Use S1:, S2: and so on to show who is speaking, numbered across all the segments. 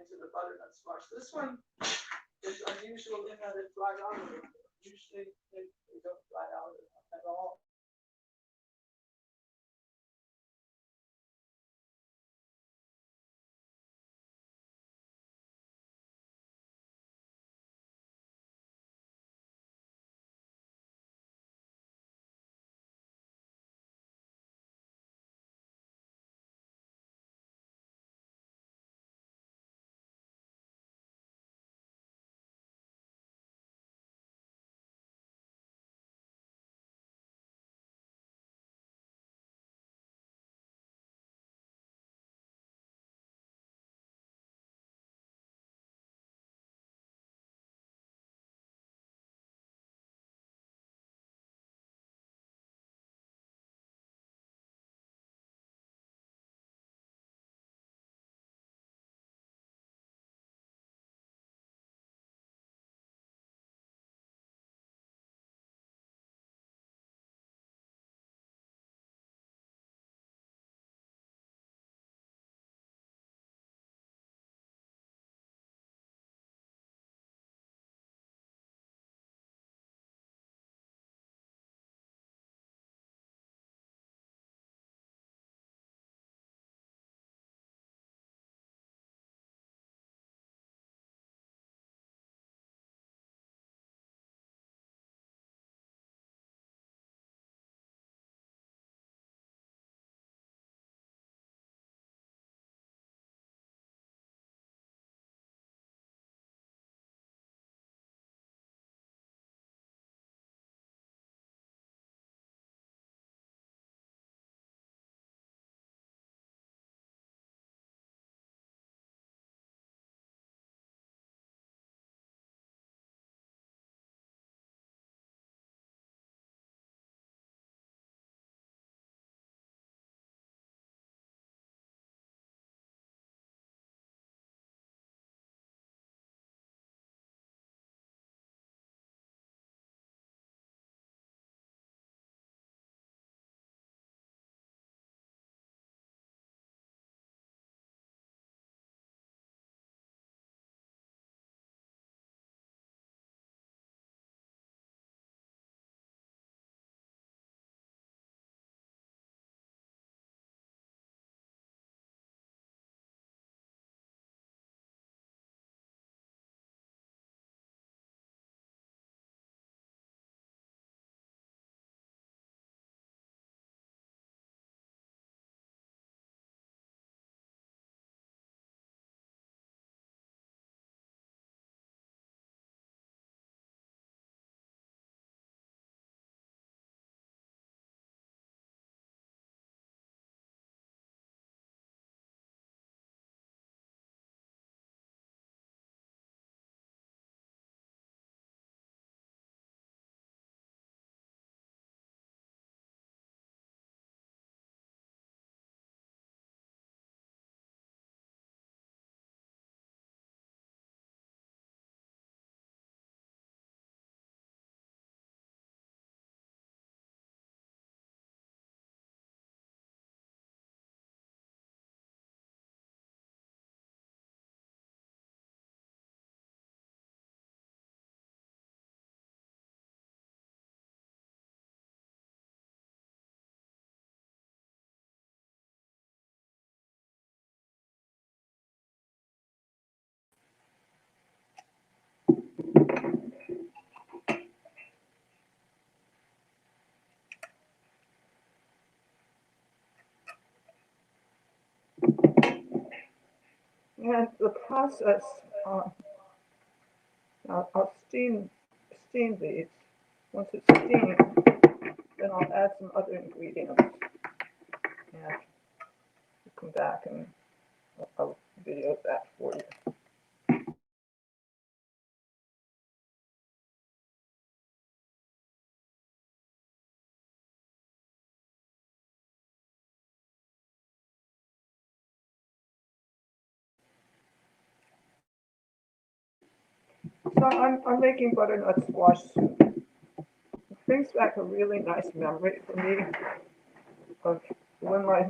S1: into the butternut squash. This one is unusual in that it dried out a little bit. Usually they don't dry out at all. And the process, I'll steam these. Once it's steamed, then I'll add some other ingredients. And come back and I'll video that for you. So I'm making butternut squash soup. It brings back a really nice memory for me of when my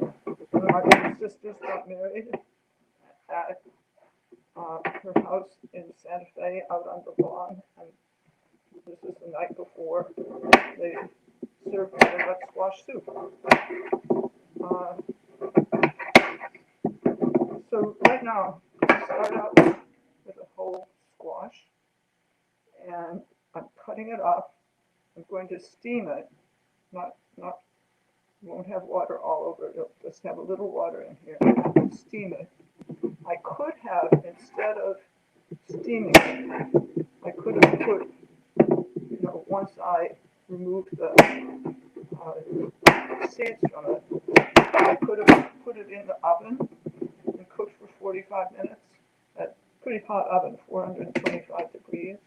S1: older sisters got married. her house in Santa Fe out on the lawn, and this is the night before they serve butternut squash soup. So right now, I start out with a whole squash, and I'm cutting it up. I'm going to steam it, not won't have water all over it. It'll just have a little water in here. Steam it. I could have, instead of steaming it, I could have put, once I removed the seeds from it, I could have put it in the oven and cooked for 45 minutes at pretty hot oven, 425 degrees.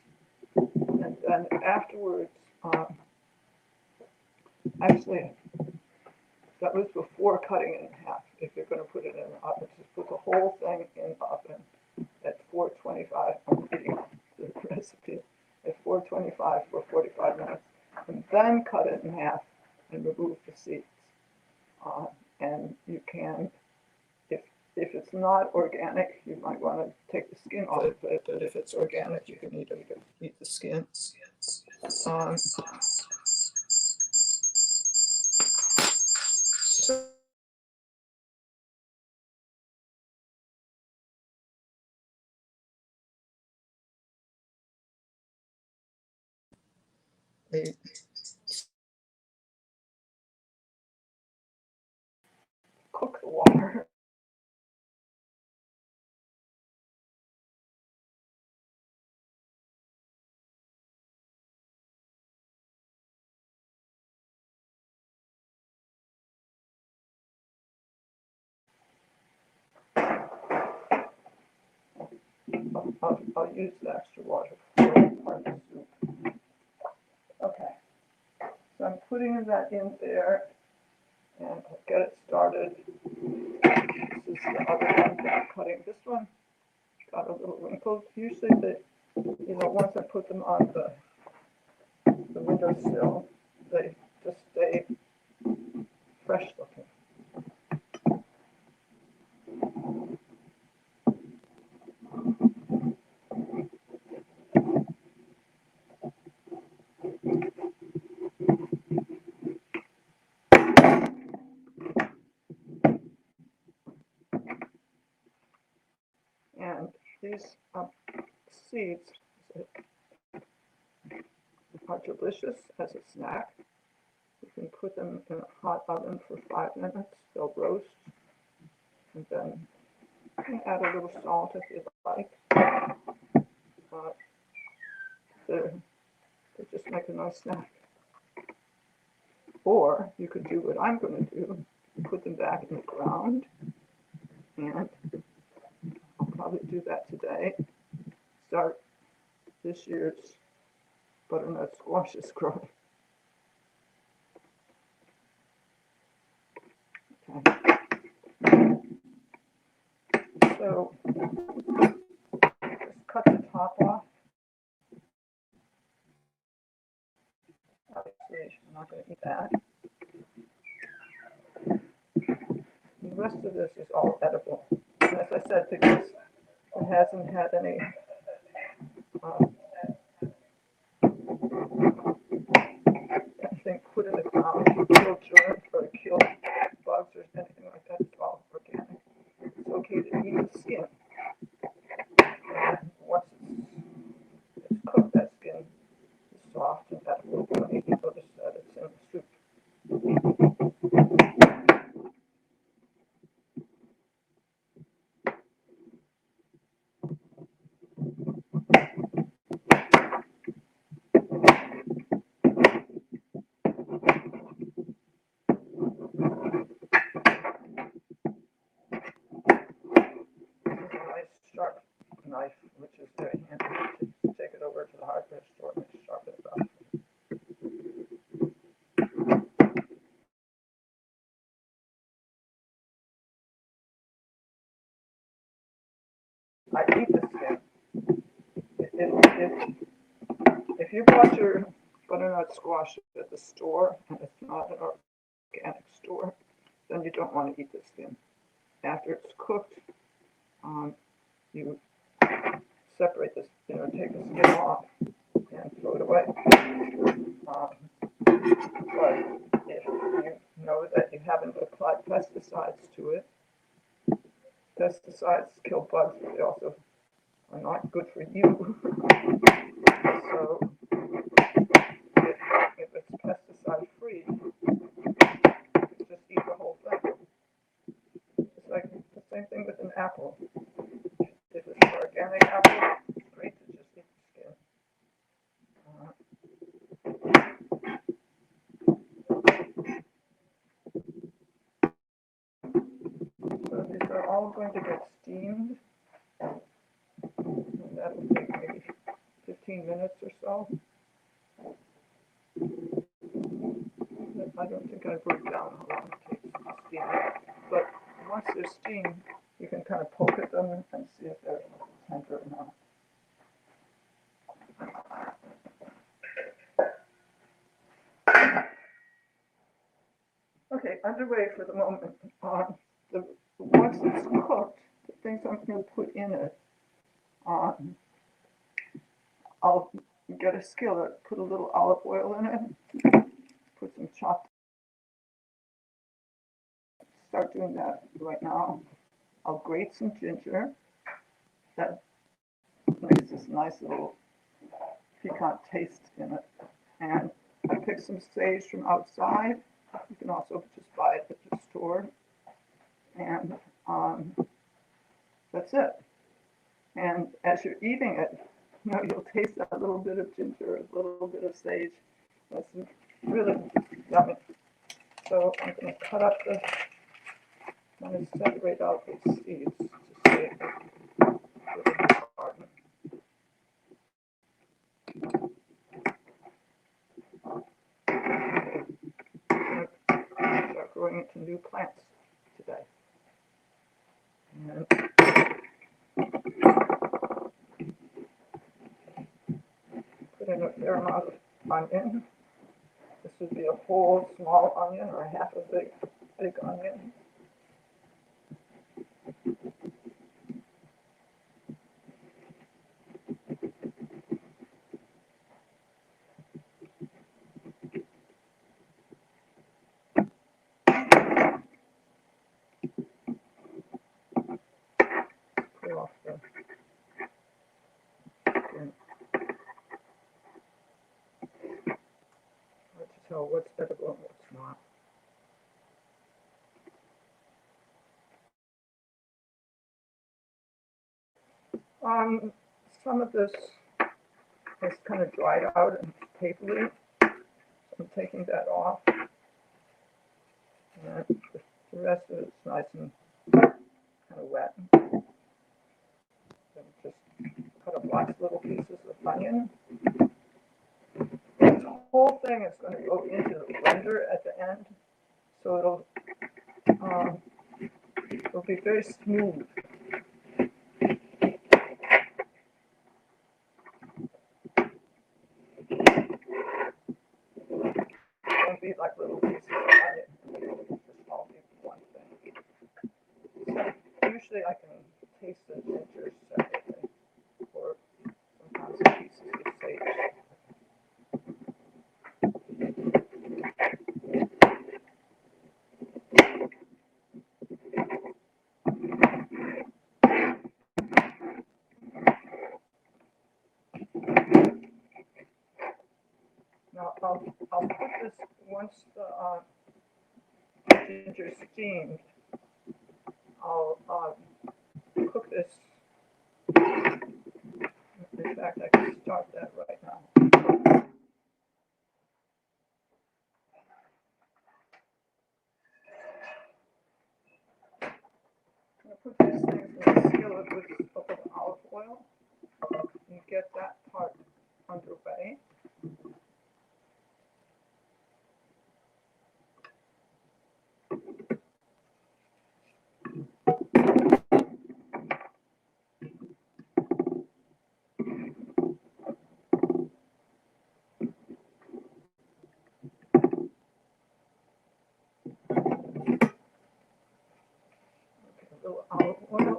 S1: And then afterwards, actually, that was before cutting it in half. If you're going to put it in the oven, just put the whole thing in the oven at 425. I'm reading the recipe at 425 for 45 minutes, and then cut it in half and remove the seeds. And you can, if it's not organic, you might want to take the skin off of it. But if it's organic, you can eat the skin. So they cook the water. I'll use the extra water for part of the soup. Okay, so I'm putting that in there, and I'll get it started. This is the other one that I'm cutting. This one got a little wrinkle. Usually, once I put them on the windowsill, they just stay fresh looking. And these seeds are delicious as a snack. You can put them in a hot oven for 5 minutes. They'll roast, and then you can add a little salt if you like. They just make a nice snack. Or you could do what I'm going to do, put them back in the ground, and I'll probably do that today. Start this year's butternut squashes growing. Okay. So just cut the top off. Obviously, I'm not going to eat that. The rest of this is all edible. And as I said, because it hasn't had any anything put in the ground to kill germs or kill bugs or anything like that, it's all organic. It's okay to eat the skin. And once it's cooked, that skin is soft and edible. You don't need to notice that it's in the soup. Sharp knife, which is very handy to take it over to the hardware store and sharpen it up. I eat the skin. If you bought your butternut squash at the store and it's not an organic store, then you don't want to eat the skin. After it's cooked, you separate this, take the skin off and throw it away. But if you know that you haven't applied pesticides to it, pesticides kill bugs, but they also are not good for you. So if it's pesticide free, just eat the whole thing. It's like the same thing with an apple. If it's an organic apple, it's great to just eat the skin. So these are all going to get steamed. And that will take maybe 15 minutes or so. I don't think I wrote down how long it takes to steam it. But once they're steamed, you can kind of poke at them and see if they're tender or not. Okay, underway for the moment. Once it's cooked, the things I'm going to put in it, I'll get a skillet, put a little olive oil in it, put some chopped. Start doing that right now. I'll grate some ginger. That makes this nice little piquant taste in it. And I picked some sage from outside. You can also just buy it at the store. And that's it. And as you're eating it, you'll taste that little bit of ginger, a little bit of sage. That's really yummy. So I'm going to cut up I'm going to separate out the seeds to save it for the garden. I'm going to start growing into new plants today. And put in a fair amount of onion. This would be a whole small onion or half a big onion. Peel off the skin. Hard to tell what's edible and what's not. Some of this is kind of dried out and papery. So I'm taking that off. And the rest of it's nice and kind of wet. Then just cut up lots of little pieces of onion. This whole thing is going to go into the blender at the end, so it'll be very smooth. Won't be like little pieces of onion. It'll just all be one thing. So usually I can taste the ginger separately, or sometimes pieces of sage. Now I'll put this once the ginger is steamed. I'll cook this. In fact, I can start that right now. I'm going to put these things in the skillet with a little olive oil and get that part underway. A little olive oil.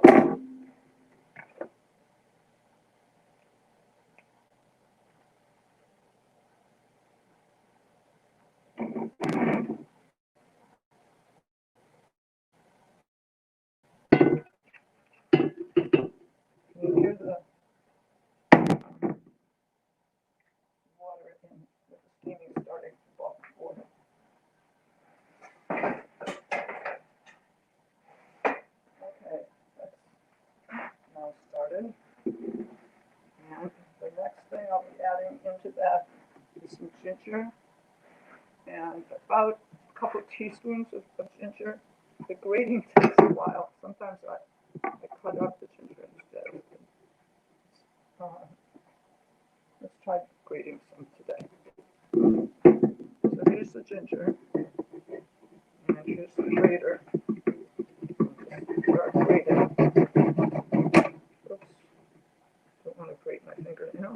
S1: to that is some ginger and about a couple teaspoons of ginger. The grating takes a while. Sometimes I cut up the ginger instead. Let's try grating some today. So here's the ginger, and here's the grater. Start grating. Oops, don't want to grate my finger now.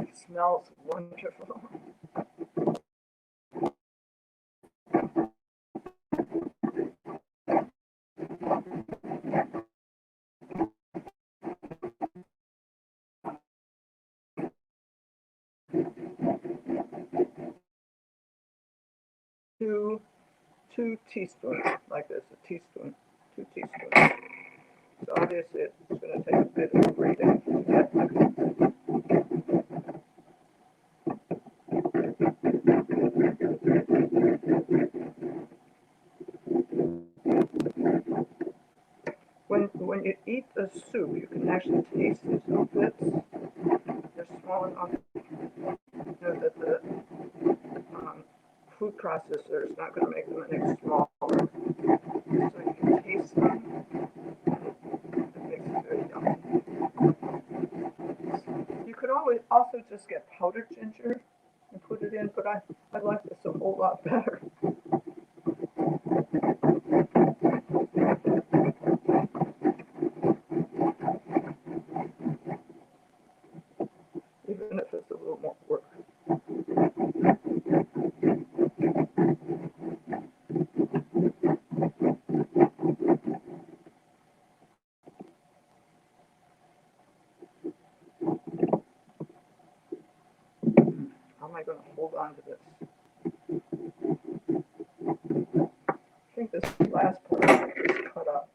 S1: It smells wonderful. Two teaspoons, like this, a teaspoon, 2 teaspoons. So obviously it's going to take a bit of grating to get there. When you eat the soup, you can actually taste these little bits. They're small enough, you know, that the food processor is not going to make them any smaller. So you can taste them. It makes it very yummy. You could always also just get powdered ginger and put it in, but I like this a whole lot better. Even if it's a little more work. How am I going to hold on to this? I think this last part is cut up.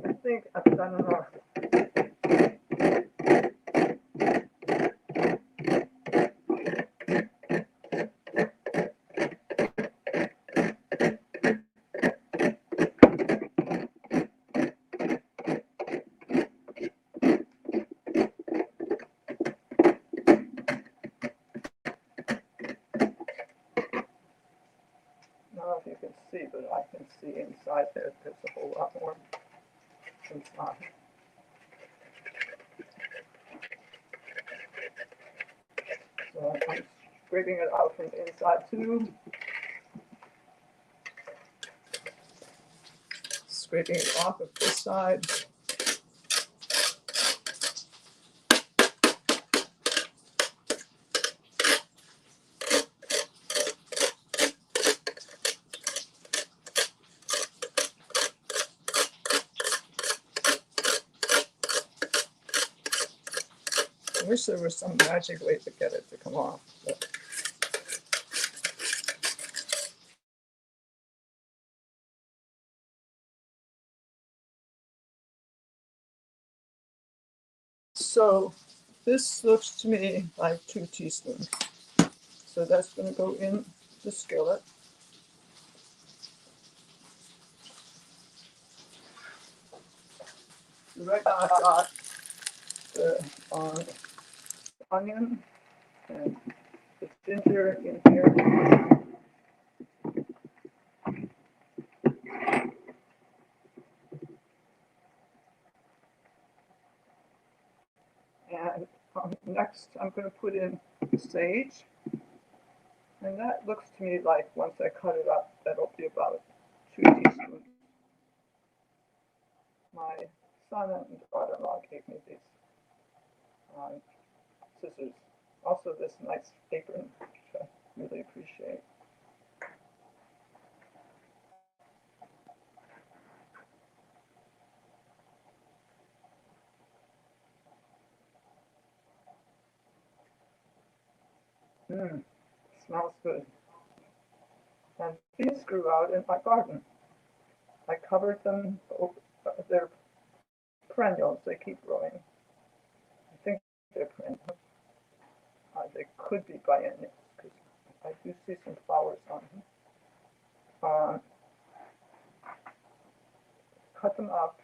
S1: I think I've done enough. I don't know if you can see, but I can see inside there. There's a whole lot more inside. So I'm scraping it out from the inside too. Scraping it off of this side. I wish there was some magic way to get it to come off. But so this looks to me like 2 teaspoons. So that's going to go in the skillet. Right now I've got the onion and the ginger in here. And next I'm going to put in the sage. And that looks to me like once I cut it up, that'll be about 2 teaspoons. My son and daughter-in-law gave me these. also this nice apron, which I really appreciate. Smells good. And these grew out in my garden. I covered them, they're perennials, they keep growing. I think they're perennials. They could be biennials, because I do see some flowers on them. Cut them up.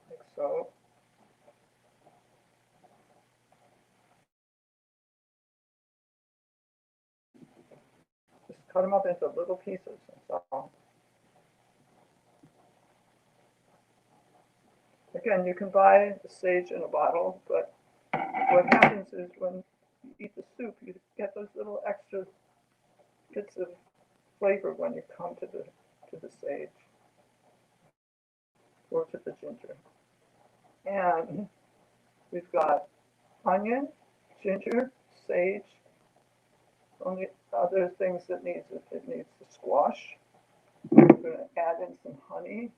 S1: Like so. Just cut them up into little pieces and so. Again, you can buy the sage in a bottle, but what happens is when you eat the soup, you get those little extra bits of flavor when you come to the sage or to the ginger. And we've got onion, ginger, sage. Only other things it needs the squash. We're going to add in some honey.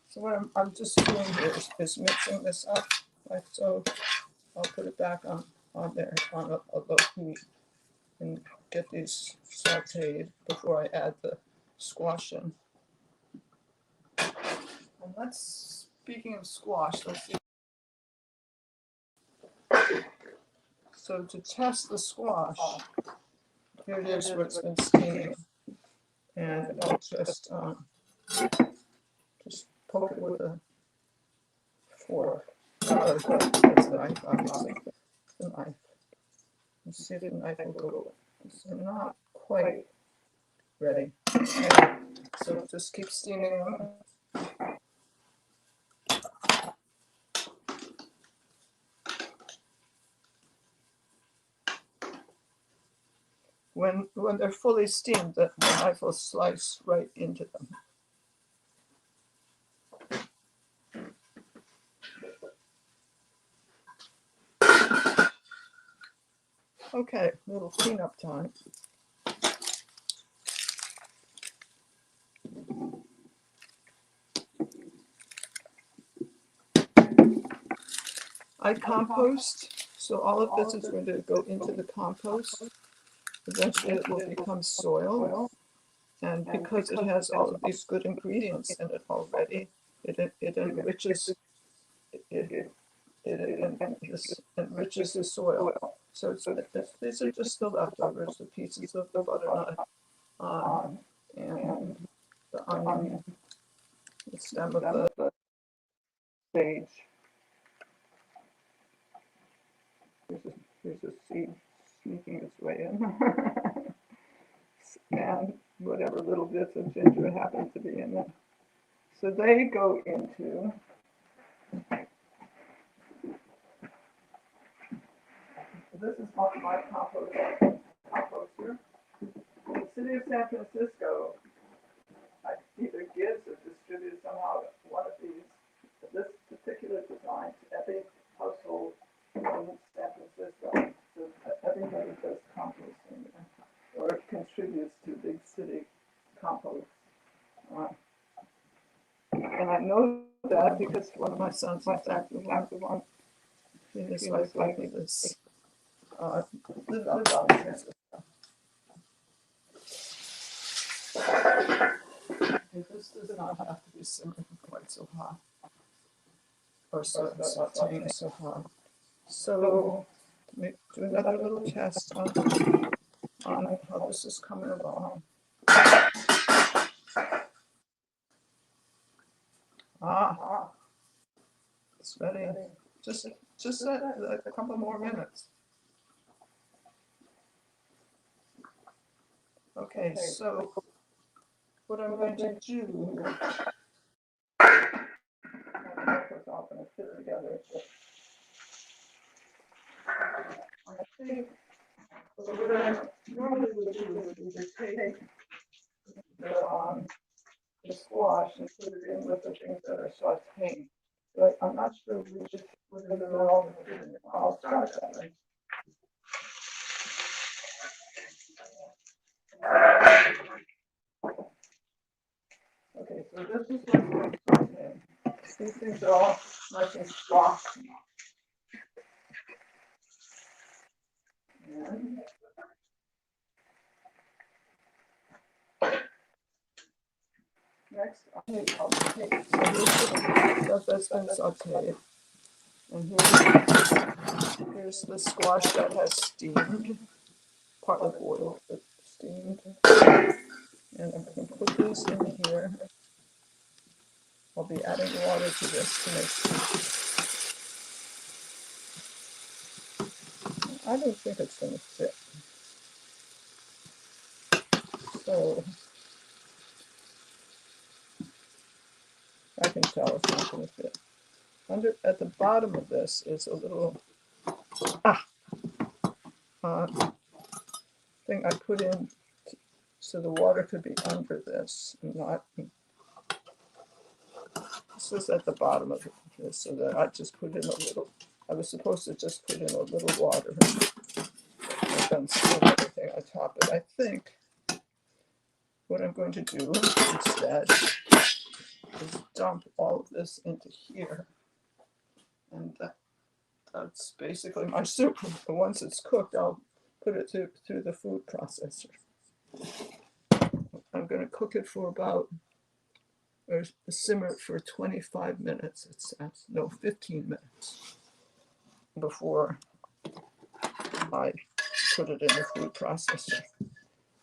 S1: So what I'm just doing here is mixing this up like so. I'll put it back on there on a low heat and get these sauteed before I add the squash in. And speaking of squash, let's see. So to test the squash, here it is where it's been steaming. And I'll just poke it with a fork. It's a knife, obviously. The knife. And see if the knife will go. It's not quite ready. Okay. So just keep steaming them. When they're fully steamed, the knife will slice right into them. Okay, a little cleanup time. I compost, so all of this is going to go into the compost. Eventually it will become soil. And because it has all of these good ingredients in it already, it enriches enriches the soil. So these are just the leftovers, the pieces of the butternut, and the onion, the stem of the sage. Here's a seed sneaking its way in. And whatever little bits of ginger happen to be in it. So they go into this is my composter. The city of San Francisco either gives or distributes somehow one of these, this particular design to every household in San Francisco. So everybody does composting or contributes to big city compost. And I know that because one of my sons is actually one. His wife gave me this. This does not have to be simmering quite so hot, or sauteing so hot. So, let me do another little test on how this is coming along. It's ready. Just set a couple more minutes. Okay, so what I'm going to do, it's all going to fit together. I think what I normally would do is either take the squash and put it in with the things that are sauteing. But I'm not sure which is whether they're all going to fit in. I'll start that way. Okay, so this is what's going to saute. These things are all nice and soft. And next, I'll take so this is stuff that's been sauteed. And here's the squash that has steamed, partly boiled, but steamed. And I'm going to put these in here. I'll be adding water to this to make sure. I don't think it's going to fit. So I can tell it's not going to fit. At the bottom of this is a little thing I put in so the water could be under this and not. This is at the bottom of this, so that I just put in a little. I was supposed to just put in a little water. I've done everything on top, but I think what I'm going to do instead is dump all of this into here, and that's basically my soup. And once it's cooked, I'll put it through the food processor. I'm going to cook it for about, or simmer it for 25 minutes, it says. No, 15 minutes before I put it in the food processor.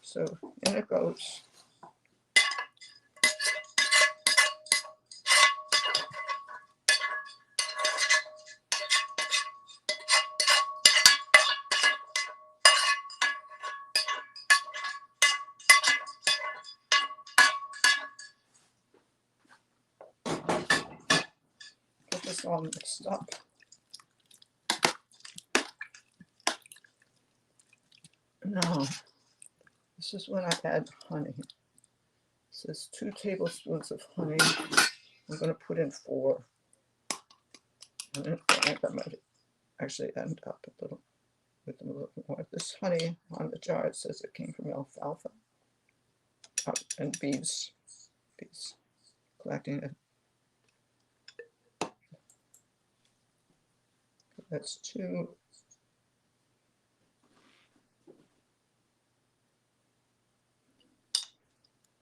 S1: So in it goes. Get this all mixed up. Now, this is when I add honey. It says 2 tablespoons of honey. I'm going to put in 4. And I think I might actually end up a little with a little more. This honey on the jar, it says it came from alfalfa. And bees collecting it. That's 2.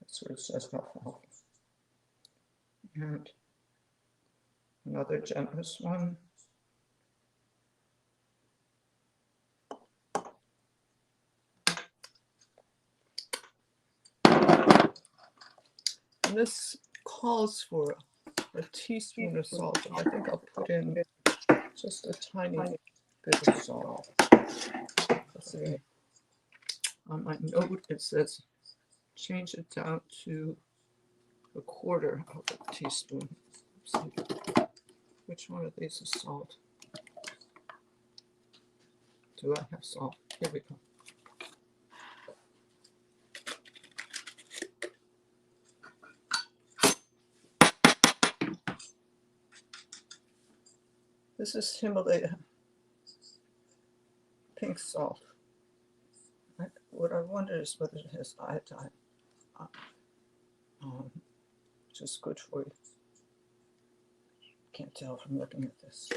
S1: That's what it says alfalfa. And another generous one. And this calls for a teaspoon of salt. I think I'll put in just a tiny bit of salt. Let's see. On my note, it says change it down to a quarter of a teaspoon. Let's see. Which one of these is salt? Do I have salt? Here we go. This is Himalaya pink salt. What I wonder is whether it has iodine, which is good for you. Can't tell from looking at this.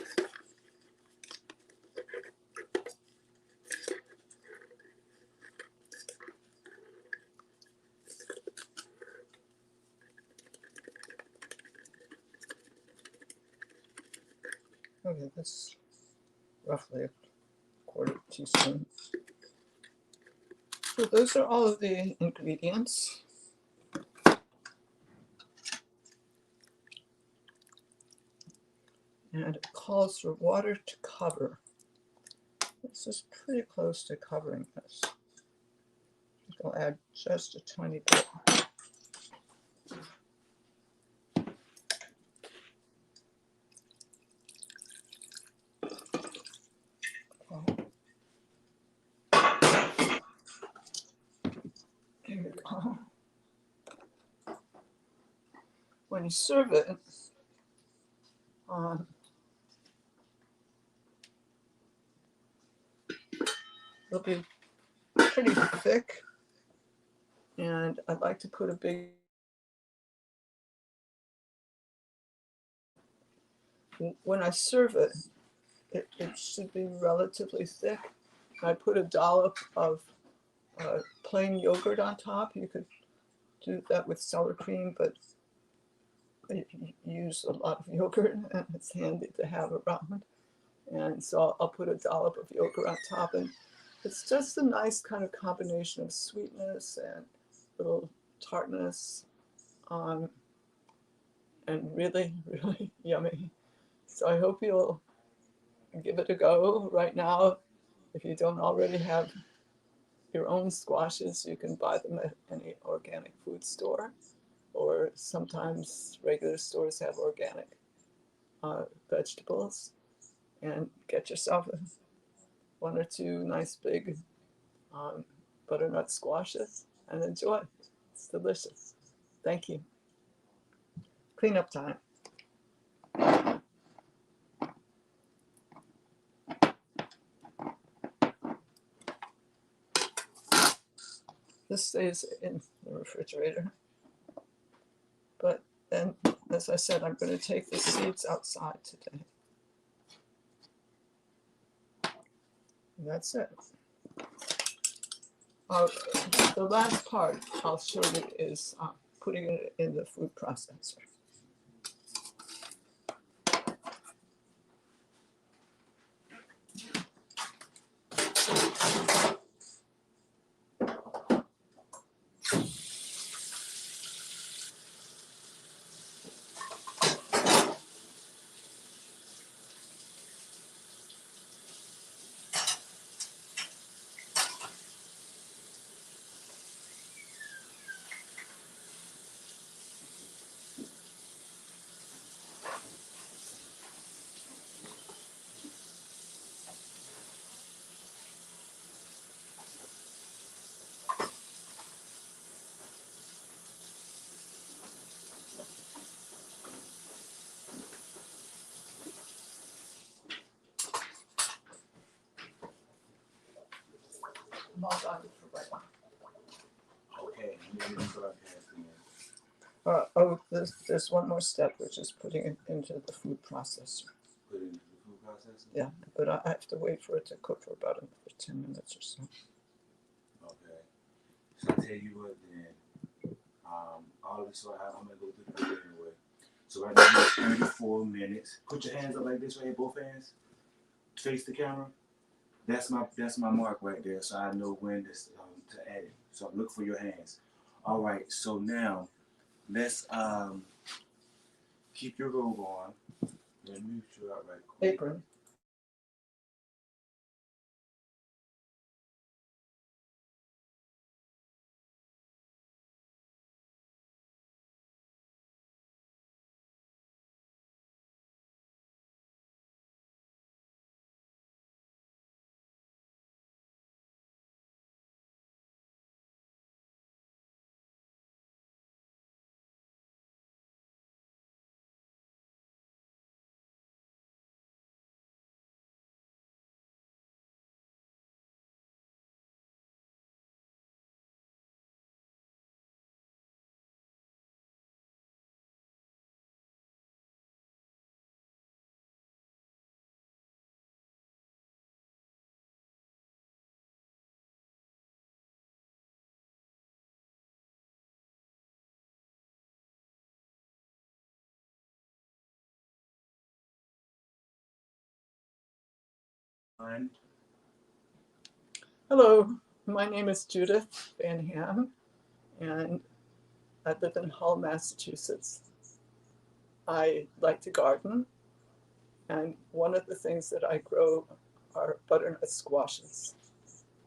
S1: Okay, that's roughly a quarter teaspoon. So those are all of the ingredients. and it calls for water to cover. This is pretty close to covering this. I'll add just a tiny bit. Okay. Here we go. When you serve it, it'll be pretty thick, and I'd like to put a big. When I serve it, it should be relatively thick. I put a dollop of plain yogurt on top. You could do that with sour cream, but I use a lot of yogurt, and it's handy to have around. And so I'll put a dollop of yogurt on top, and it's just a nice kind of combination of sweetness and little tartness, and really, really yummy. So I hope you'll give it a go right now. If you don't already have your own squashes, you can buy them at any organic food store, or sometimes regular stores have organic vegetables. And get yourself one or two nice big butternut squashes and enjoy. It's delicious. Thank you. Cleanup time. This stays in the refrigerator. But then, as I said, I'm going to take the seeds outside today. And that's it. The last part I'll show you is putting it in the food processor. I'm all done for right now.
S2: Okay,
S1: There's one more step, which is putting it into the food processor.
S2: Put it into the food processor?
S1: Yeah, but I have to wait for it to cook for about another 10 minutes or so.
S2: Okay. So I tell you what then, all of this, so I'm going to go through the video anyway. So right now it's 34 minutes. Put your hands up like this right here, both hands. Face the camera. That's my mark right there, so I know when to add it. So look for your hands. All right, so now let's keep your robe on. Let me mute you out right quick.
S1: Apron. Hello, my name is Judith Van Ham, and I live in Hull, Massachusetts. I like to garden, And one of the things that I grow are butternut squashes.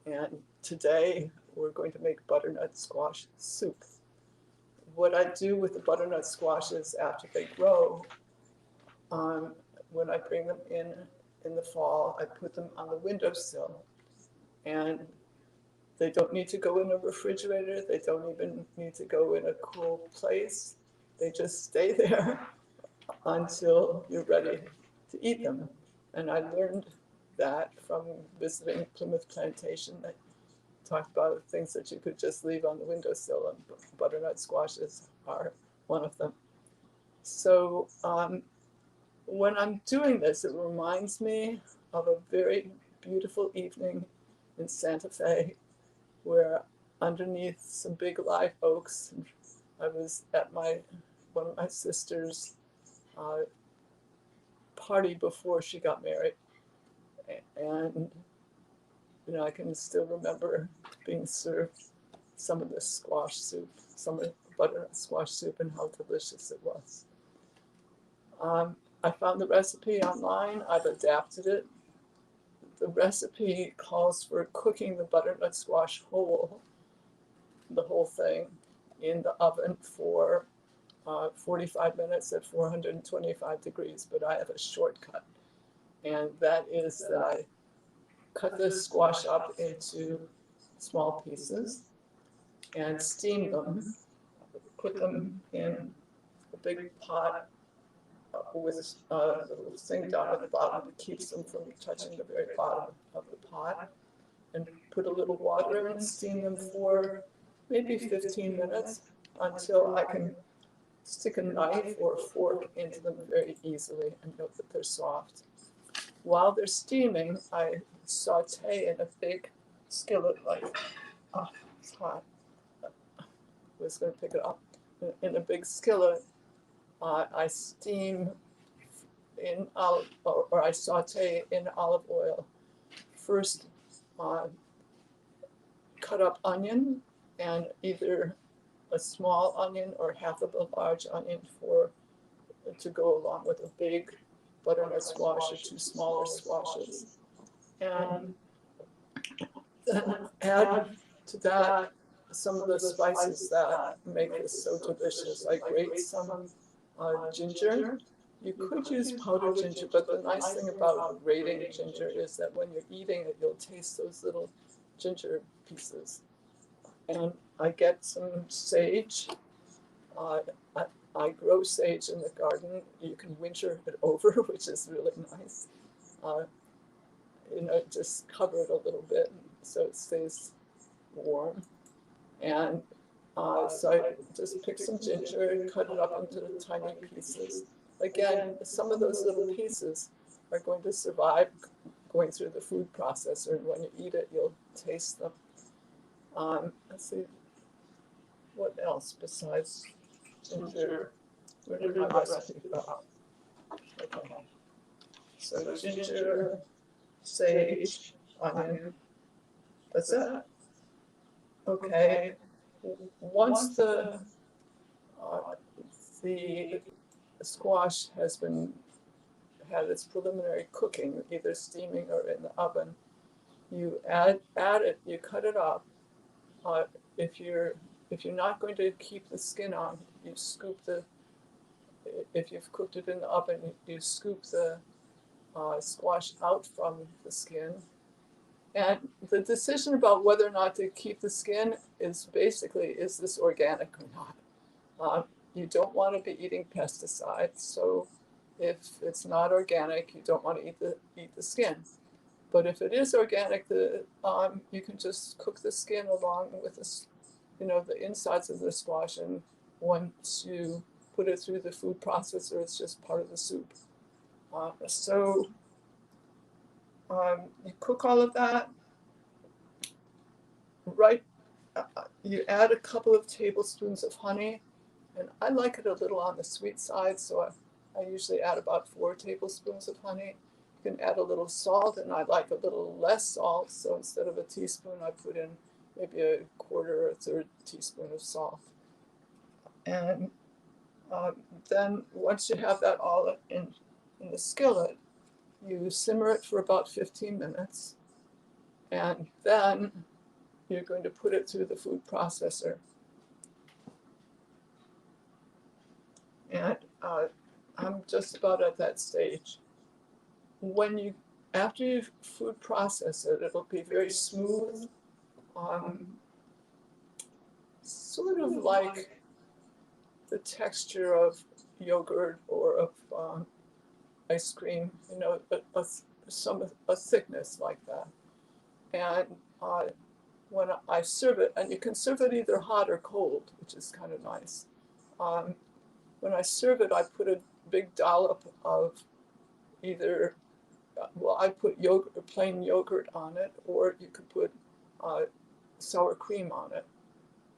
S1: And today we're going to make butternut squash soup. What I do with the butternut squashes after they grow, um, when I bring them in the fall, I put them on the windowsill. And they don't need to go in a refrigerator. They don't even need to go in a cool place. They just stay there until you're ready to eat them. And I learned that from visiting Plymouth Plantation. That talked about things that you could just leave on the windowsill, and butternut squashes are one of them. So when I'm doing this, it reminds me of a very beautiful evening in Santa Fe where underneath some big live oaks, I was at one of my sister's party before she got married. And I can still remember being served some of this squash soup, some of the butternut squash soup, and how delicious it was. I found the recipe online. I've adapted it. The recipe calls for cooking the butternut squash whole, the whole thing, in the oven for 45 minutes at 425 degrees, but I have a shortcut. And that is that I cut the squash up into small pieces and steam them, put them in a big pot with a little thing down at the bottom that keeps them from touching the very bottom of the pot, and put a little water in and steam them for maybe 15 minutes until I can stick a knife or a fork into them very easily and know that they're soft. While they're steaming, I saute in a big skillet, it's hot. I was going to pick it up. In a big skillet, I steam in olive, or I saute in olive oil. First, cut up onion, and either a small onion or half of a large onion to go along with a big butternut squash or two smaller squashes. And then add to that some of the spices that make this so delicious. I grate some ginger. You could use powdered ginger, but the nice thing about grating ginger is that when you're eating it, you'll taste those little ginger pieces. And I get some sage. I grow sage in the garden. You can winter it over, which is really nice. Just cover it a little bit so it stays warm. And so I just pick some ginger and cut it up into tiny pieces. Again, some of those little pieces are going to survive going through the food processor, and when you eat it, you'll taste them. Let's see, what else besides ginger? Where did my recipe go? Okay. So ginger, sage, onion. That's it. Okay. Once the squash has had its preliminary cooking, either steaming or in the oven, you add it. You cut it up. If you're not going to keep the skin on, you scoop the. If you've cooked it in the oven, you scoop the squash out from the skin. And the decision about whether or not to keep the skin is basically, is this organic or not? You don't want to be eating pesticides, so if it's not organic, you don't want to eat the skin. But if it is organic, you can just cook the skin along with the insides of the squash, and once you put it through the food processor, it's just part of the soup. You cook all of that. You add a couple of tablespoons of honey, and I like it a little on the sweet side, so I usually add about 4 tablespoons of honey. You can add a little salt, and I like a little less salt, so instead of a teaspoon, I put in maybe a quarter or a third teaspoon of salt. And then once you have that all in the skillet, You simmer it for about 15 minutes, and then you're going to put it through the food processor. And I'm just about at that stage. After you food process it, it'll be very smooth, sort of like the texture of yogurt or of ice cream, a thickness like that. And when I serve it, and you can serve it either hot or cold, which is kind of nice. When I serve it, I put a big dollop of either, I put yogurt, plain yogurt on it, or you could put sour cream on it.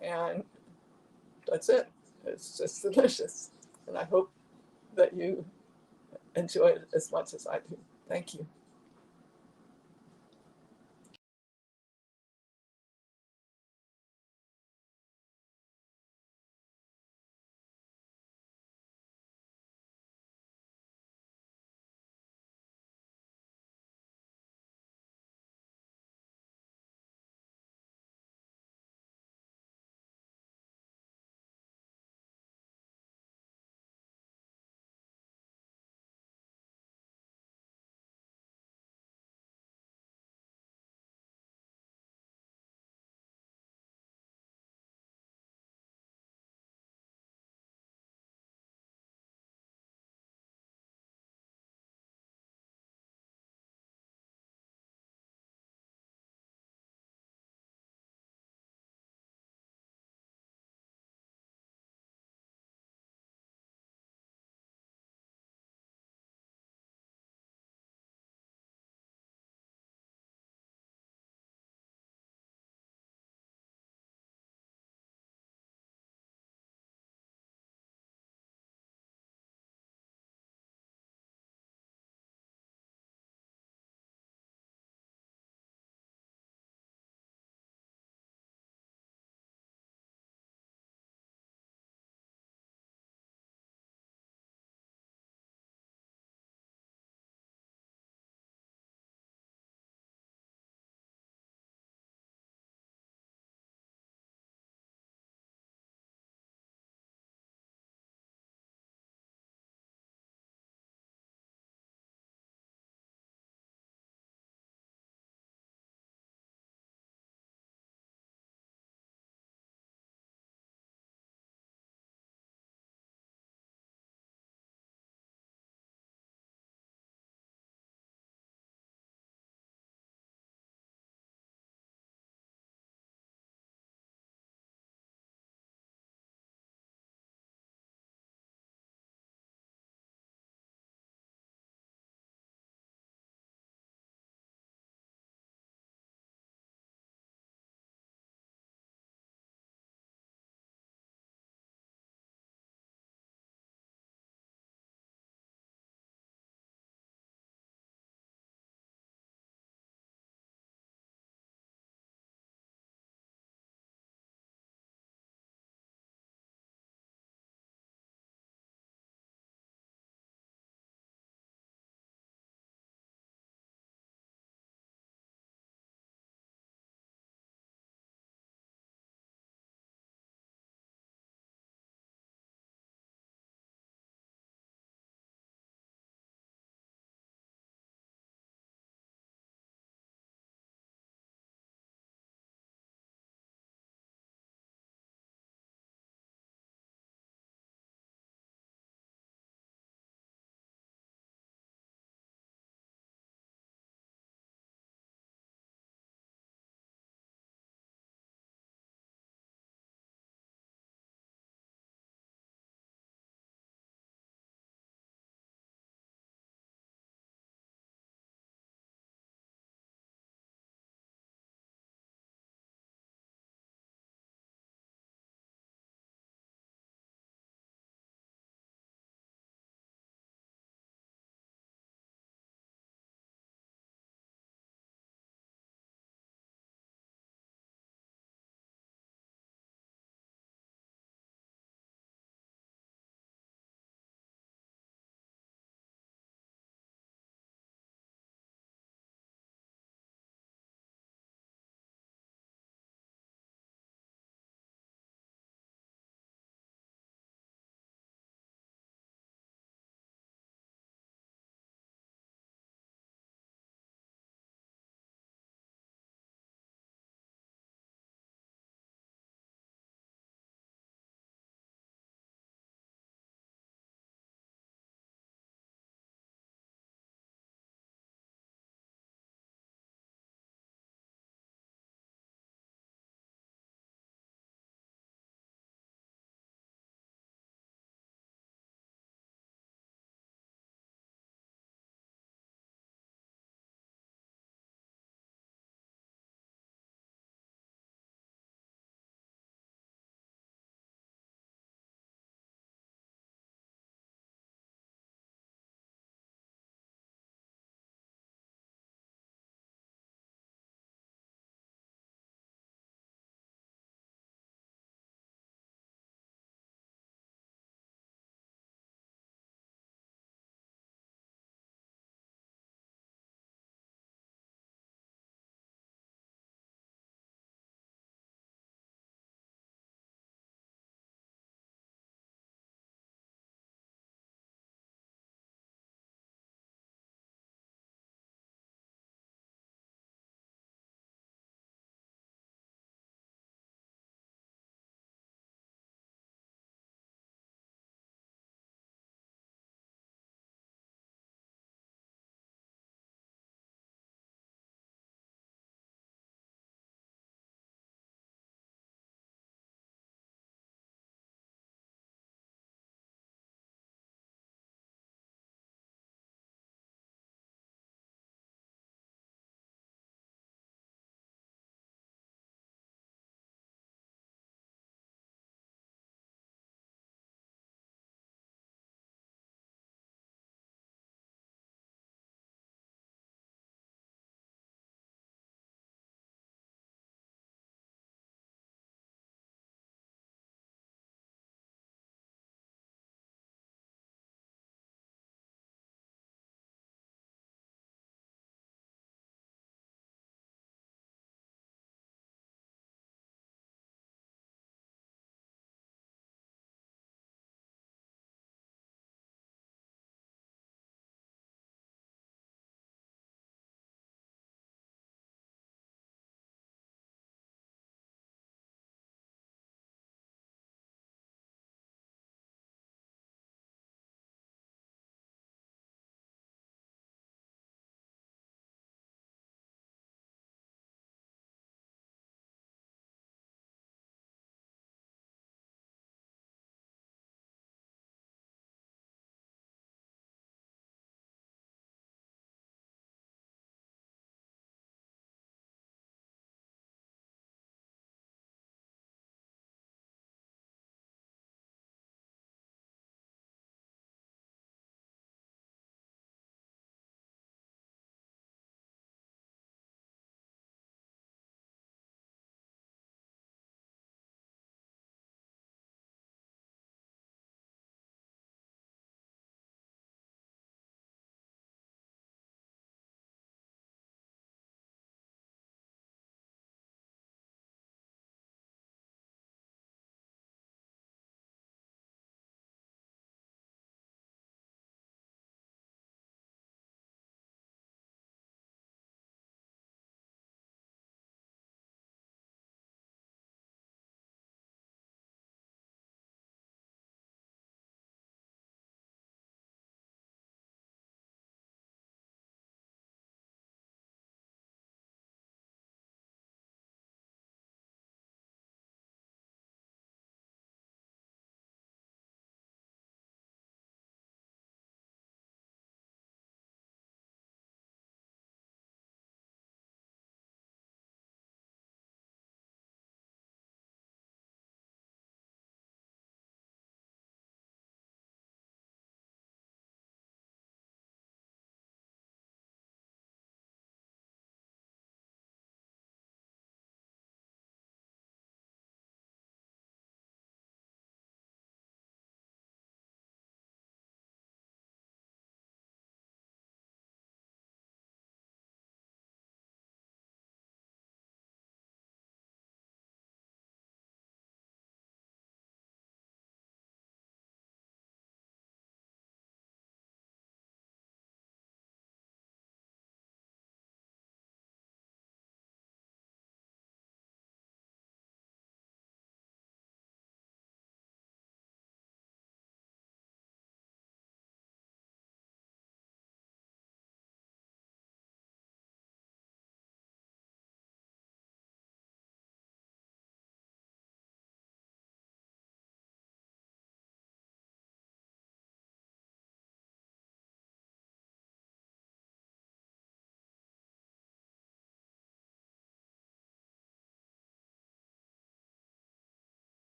S1: And that's it. It's just delicious. And I hope that you enjoy it as much as I do. Thank you.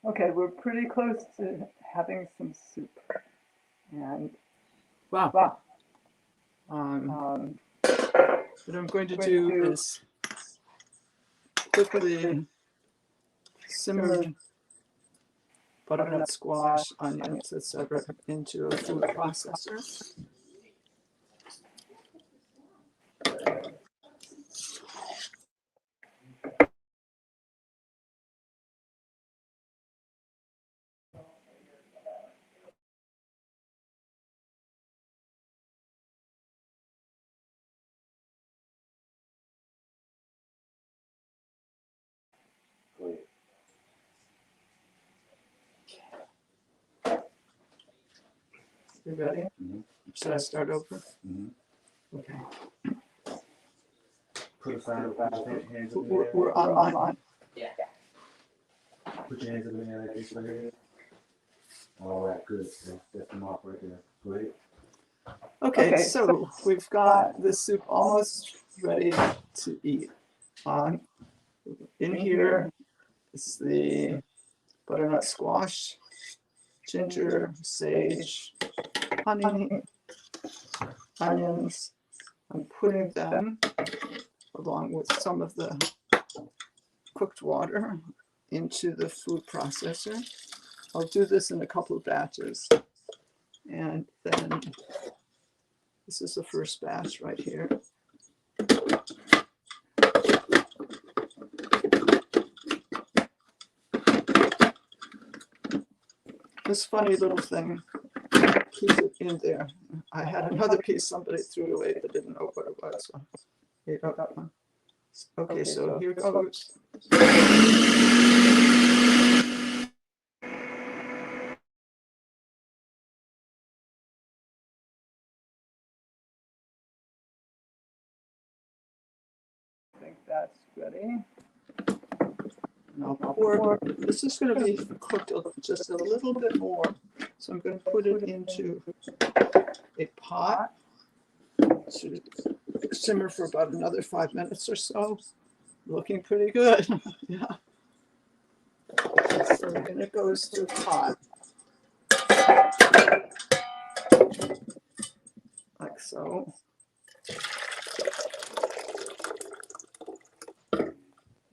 S1: Okay, we're pretty close to having some soup. And
S3: Wow.
S1: wow,
S3: What I'm going to do is quickly simmer butternut squash, onions, etc. into a food processor. You ready?
S2: Mhm.
S3: Should I start over?
S2: Mhm.
S3: Okay.
S2: Put a sign, put your hands up in the
S3: We're,
S2: air.
S3: we're online.
S2: Put your hands up in the air like this right here. All right, good. That's the mark right there. Go ahead.
S3: Okay, so we've got the soup almost ready to eat. In here is the butternut squash, ginger, sage, honey, onions. I'm putting them along with some of the cooked water into the food processor. I'll do this in a couple of batches. And then this is the first batch right here. This funny little thing keeps it in there. I had another piece somebody threw it away but didn't know what it was. So ate up that one. Okay, so here goes.
S1: I think that's ready.
S3: And I'll pour. This is going to be cooked just a little bit more. So I'm going to put it into a pot to simmer for about another 5 minutes or so. Looking pretty good. Yeah. So then it goes to a pot. Like so.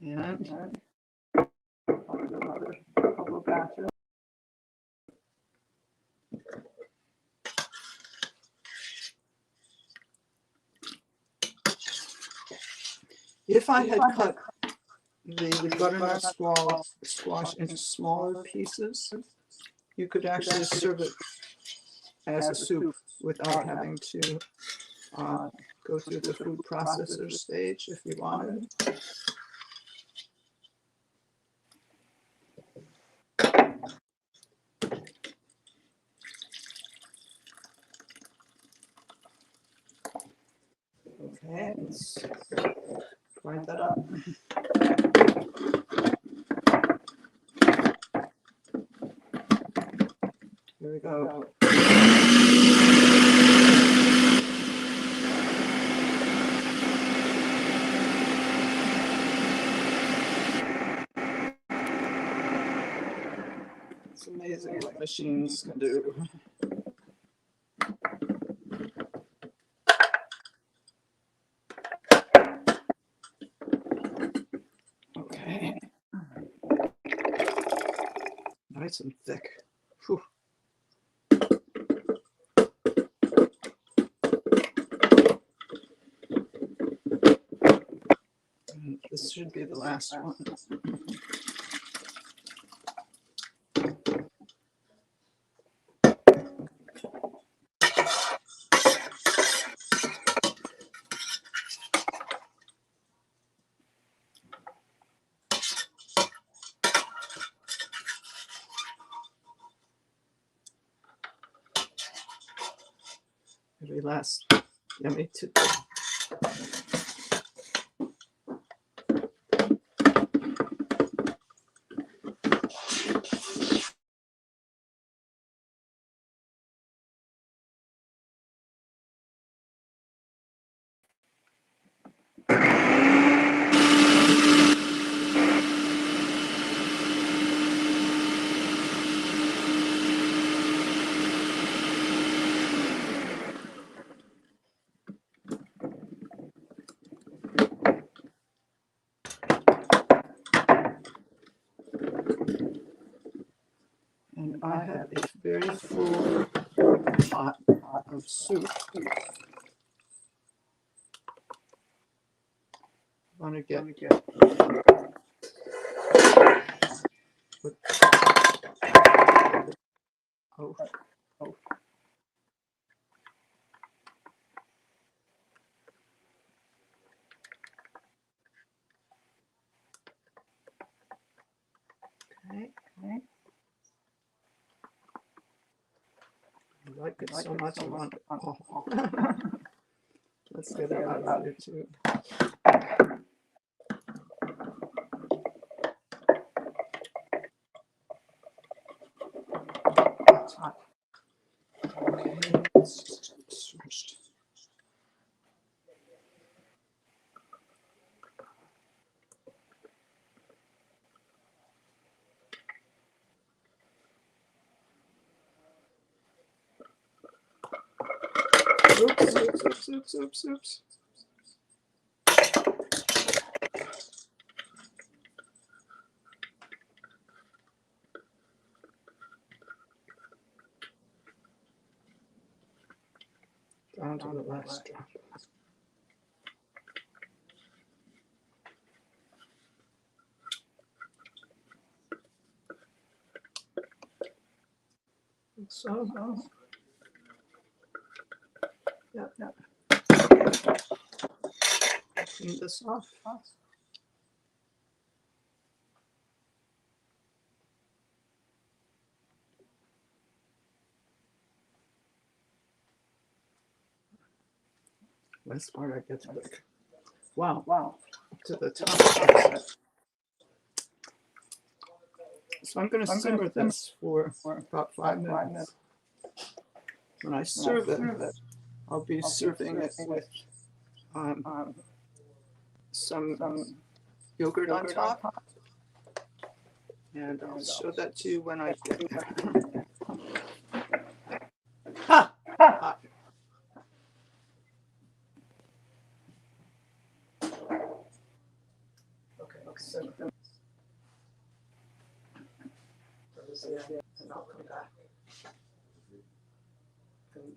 S3: And I'll do another couple of batches. If I had cut the butternut squash into smaller pieces, you could actually serve it as a soup without having to go through the food processor stage if you wanted. Okay, let's grind that up. Here we go. It's amazing what machines can do. Okay. Nice and thick. Whew. And this should be the last one. Every last yummy tidbit. full pot of soup. Want to get oh, okay. I like it so much, I want it all. Let's get it out of here too. It's hot. Okay, let's just get this first. Oops. Down to the last drop. So, yep. Clean this off. This part I get to pick. Wow. To the top. So I'm going to simmer this for about 5 minutes. When I serve it, I'll be serving it with some yogurt on top. And I'll show that to you when I get there. Ha! Hot. Okay, simmer. And I'll come back. And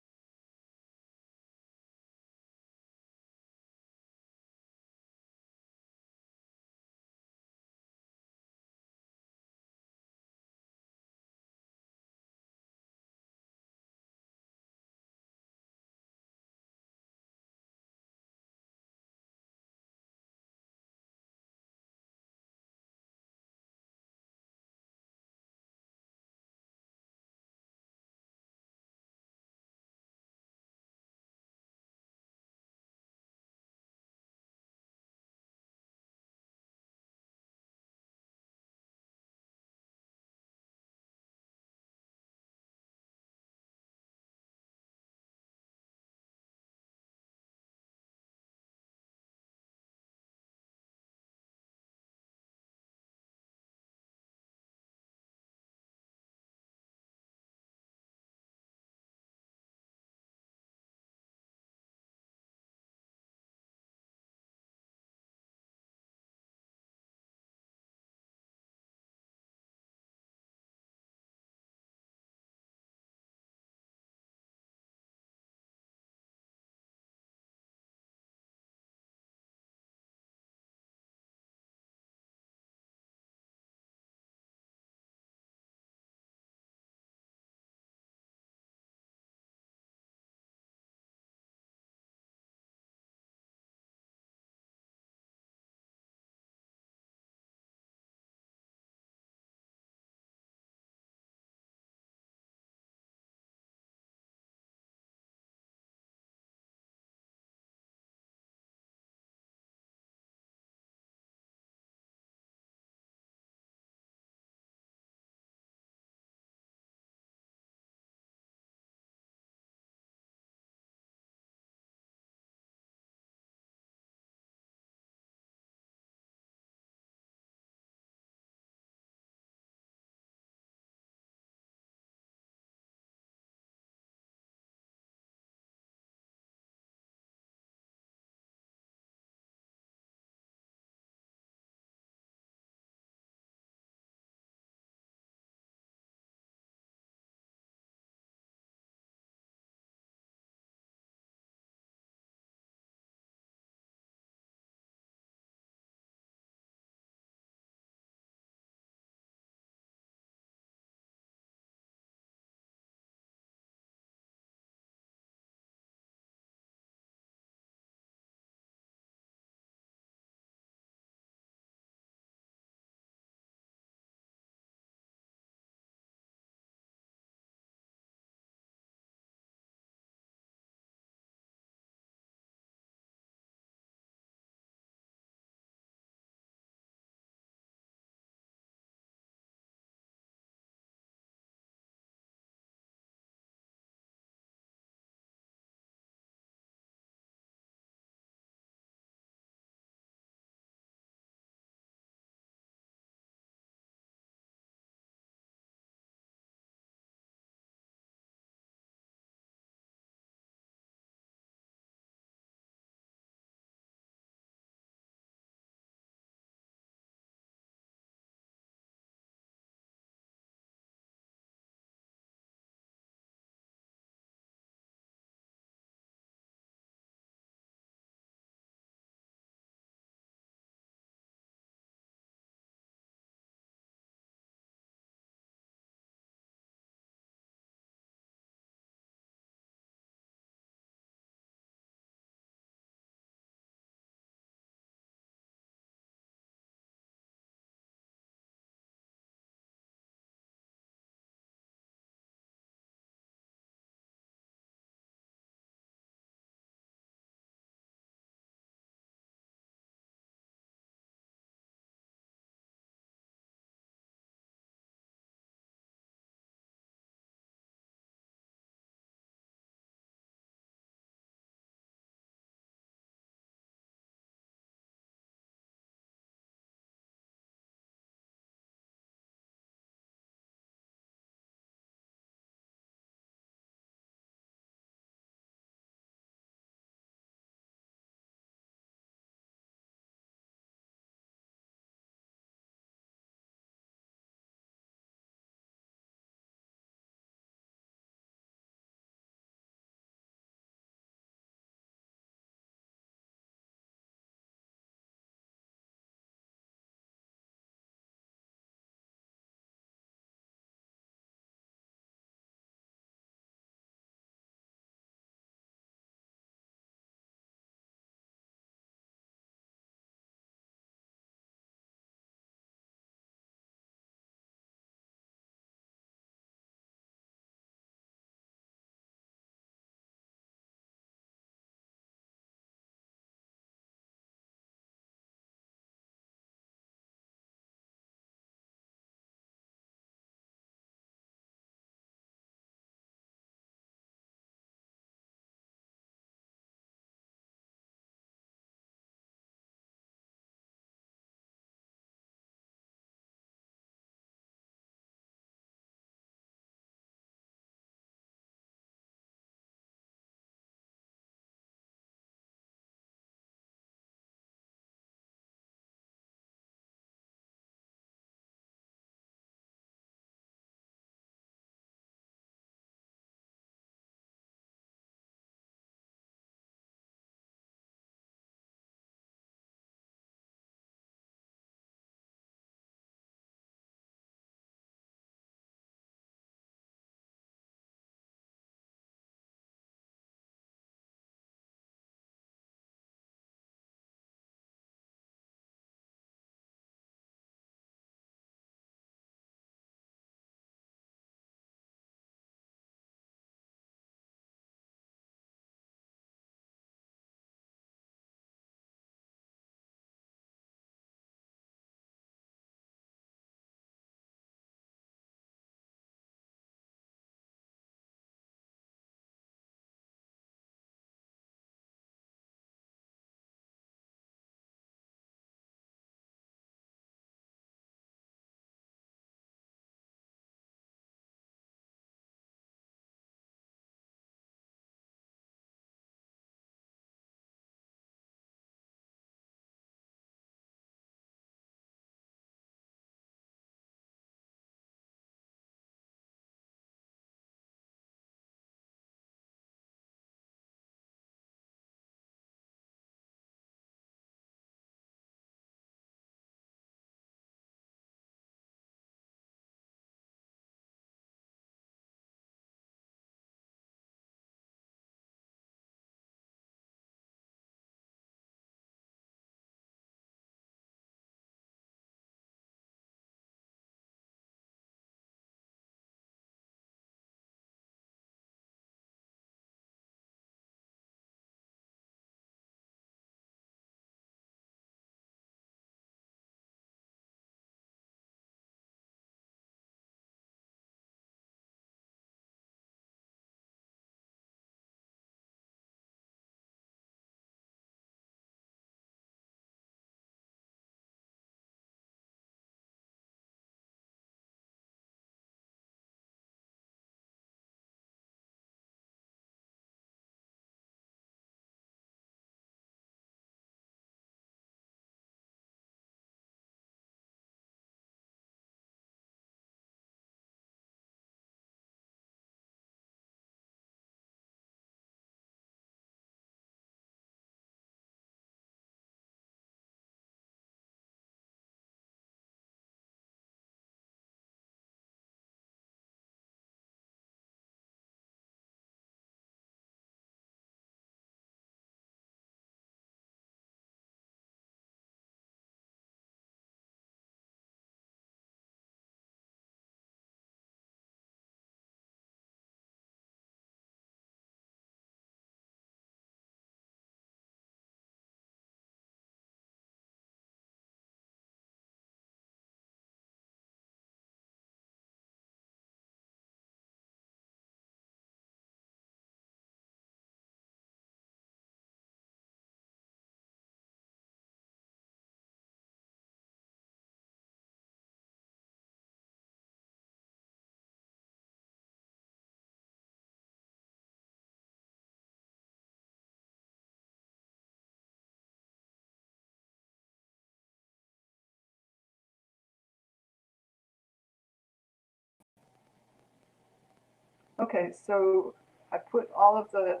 S1: Okay, so I put all of the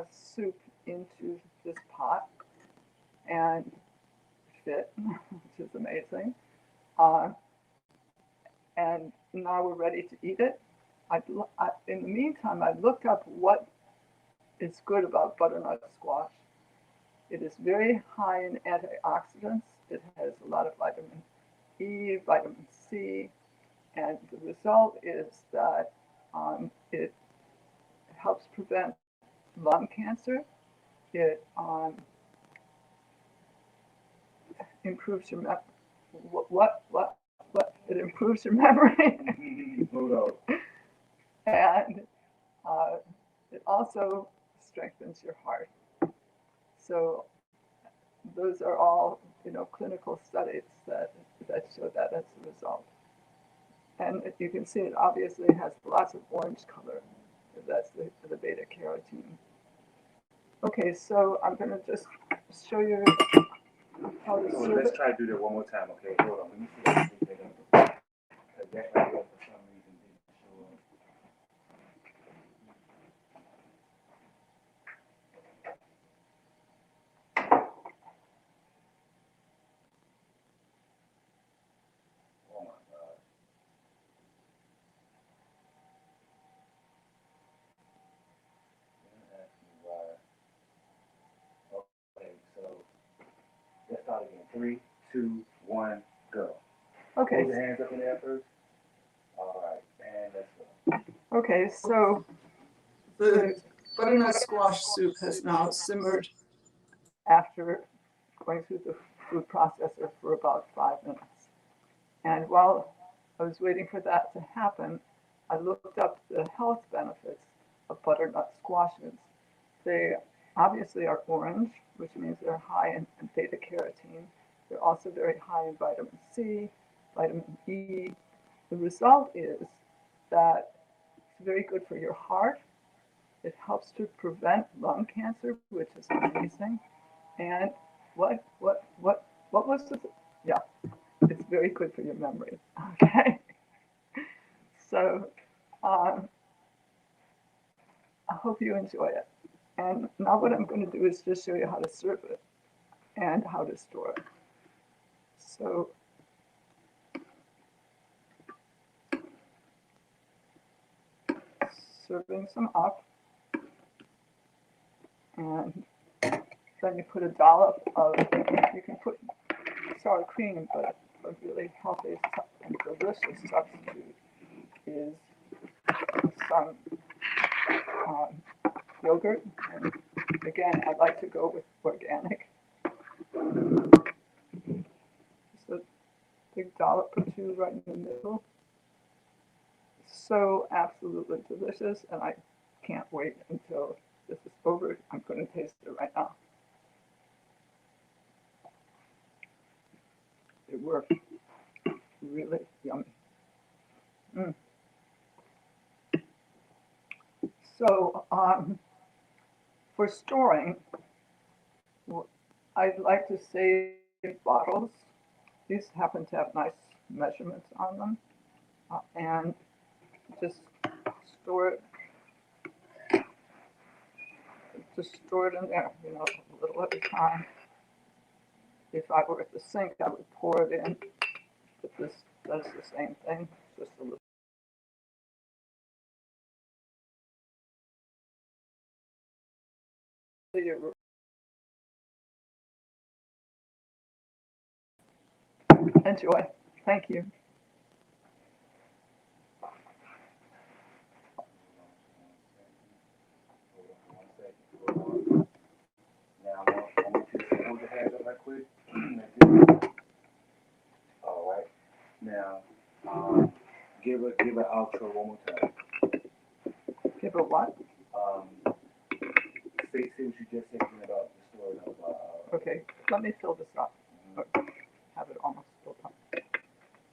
S1: soup into this pot and it fit, which is amazing. Uh, and now we're ready to eat it. In the meantime, I looked up what is good about butternut squash. It is very high in antioxidants. It has a lot of vitamin E, vitamin C, and the result is that it helps prevent lung cancer. It improves your what? It improves your memory, and it also strengthens your heart. So those are all, clinical studies that show that as a result. And you can see it obviously has lots of orange color. That's the beta carotene. Okay, so I'm going to just show you how to serve
S2: Let's
S1: it.
S2: try to do that one more time, okay? Hold on, let me see that. Because that right there for some reason didn't show up. Oh my God. Didn't ask me why. Okay, so let's start again. 3, 2, 1, go.
S1: Okay,
S2: Hold your hands up in the air first. All right, and let's go.
S1: okay, so
S3: The butternut squash soup has now simmered.
S1: after going through the food processor for about 5 minutes. And while I was waiting for that to happen, I looked up the health benefits of butternut squashes. They obviously are orange, which means they're high in beta carotene. They're also very high in vitamin C, vitamin E. The result is that it's very good for your heart. It helps to prevent lung cancer, which is amazing. And what was the, yeah, it's very good for your memory. Okay. So I hope you enjoy it. And now what I'm going to do is just show you how to serve it and how to store it. So serving some up, and then you put a dollop of, you can put sour cream, but a really healthy and delicious substitute is some yogurt. And again, I like to go with organic. Just a big dollop or two right in the middle. So absolutely delicious, and I can't wait until this is over. I'm going to taste it right now. It worked. Really yummy. Mm. So for storing, I'd like to save bottles. These happen to have nice measurements on them, and just store it. Just store it in there, a little at a time. If I were at the sink, I would pour it in, but this does the same thing, just a little. Enjoy. Thank you.
S2: Hold on 1 second. Hold on. Now I want you to hold your hands up right quick. Like this. All right. Now, give an outro one more time.
S1: Give it what?
S2: Say what you just said about the story of.
S1: Okay, let me fill this up. Have it almost filled up.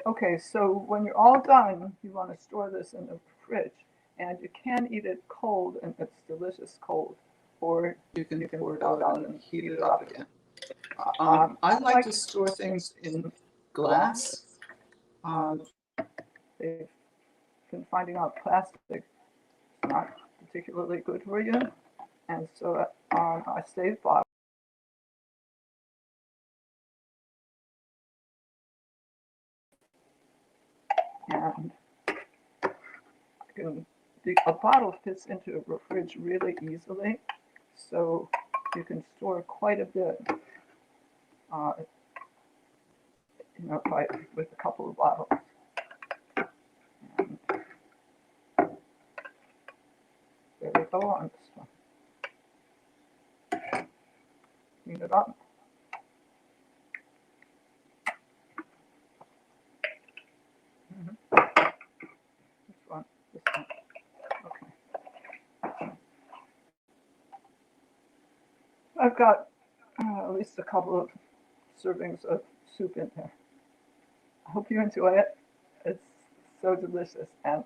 S1: Okay, so when you're all done, you want to store this in the fridge, and you can eat it cold, and it's delicious cold, or
S3: You can pour it out and heat it up again. I like to store things in glass.
S1: they've been finding out plastic not particularly good for you. And so I save bottles. And a bottle fits into a fridge really easily, so you can store quite a bit, with a couple of bottles. And there we go on this one. Clean it up. This one. Okay. I've got at least a couple of servings of soup in there. I hope you enjoy it. It's so delicious and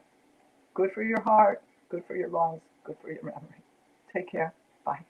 S1: good for your heart, good for your lungs, good for your memory. Take care. Bye.